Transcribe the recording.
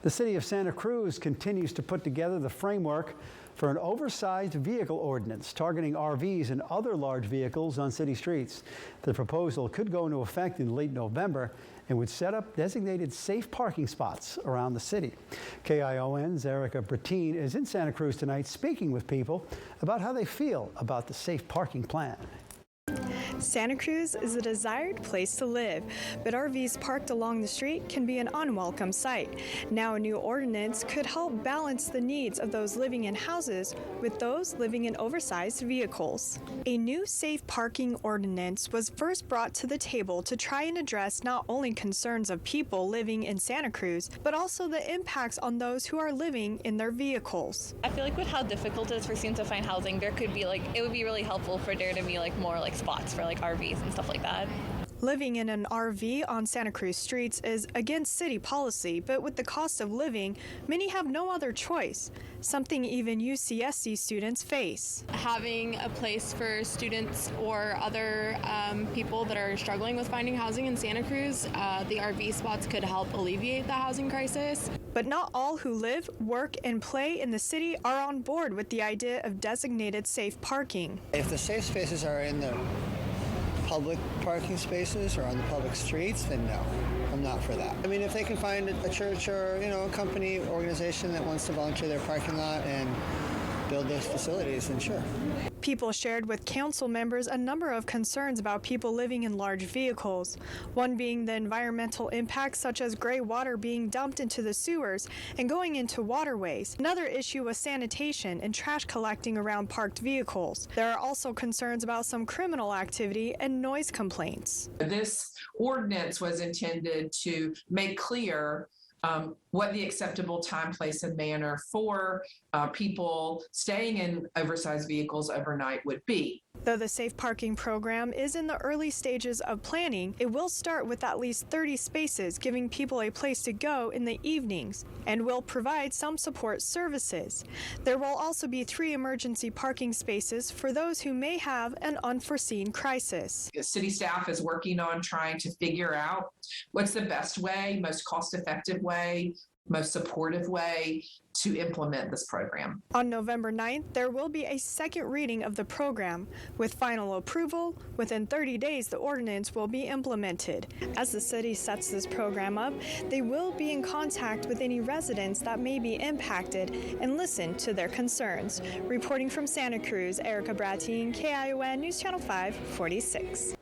The city of Santa Cruz continues to put together the framework for an oversized vehicle ordinance targeting RVs and other large vehicles on city streets. The proposal could go into effect in late November and would set up designated safe parking spots around the city. KION's Erica Brettine is in Santa Cruz tonight speaking with people about how they feel about the safe parking plan. Santa Cruz is a desired place to live, but RVs parked along the street can be an unwelcome sight. Now a new ordinance could help balance the needs of those living in houses with those living in oversized vehicles. A new safe parking ordinance was first brought to the table to try and address not only concerns of people living in Santa Cruz, but also the impacts on those who are living in their vehicles. I feel like with how difficult it is for students to find housing, there could be it would be really helpful for there to be more spots for RVs and stuff like that. Living in an RV on Santa Cruz streets is against city policy, but with the cost of living, many have no other choice, something even UCSC students face. Having a place for students or other people that are struggling with finding housing in Santa Cruz, the RV spots could help alleviate the housing crisis. But not all who live, work, and play in the city are on board with the idea of designated safe parking. If the safe spaces are in the public parking spaces or on the public streets, then no, I'm not for that. I mean, if they can find a church or, a company, organization that wants to volunteer their parking lot and build those facilities, then sure. People shared with council members a number of concerns about people living in large vehicles, one being the environmental impacts such as gray water being dumped into the sewers and going into waterways. Another issue was sanitation and trash collecting around parked vehicles. There are also concerns about some criminal activity and noise complaints. This ordinance was intended to make clear what the acceptable time, place, and manner for people staying in oversized vehicles overnight would be. Though the safe parking program is in the early stages of planning, it will start with at least 30 spaces, giving people a place to go in the evenings, and will provide some support services. There will also be 3 emergency parking spaces for those who may have an unforeseen crisis. City staff is working on trying to figure out what's the best way, most cost-effective way, most supportive way to implement this program. On November 9th, there will be a second reading of the program. With final approval, within 30 days, the ordinance will be implemented. As the city sets this program up, they will be in contact with any residents that may be impacted and listen to their concerns. Reporting from Santa Cruz, Erica Brettine, KION News Channel 546.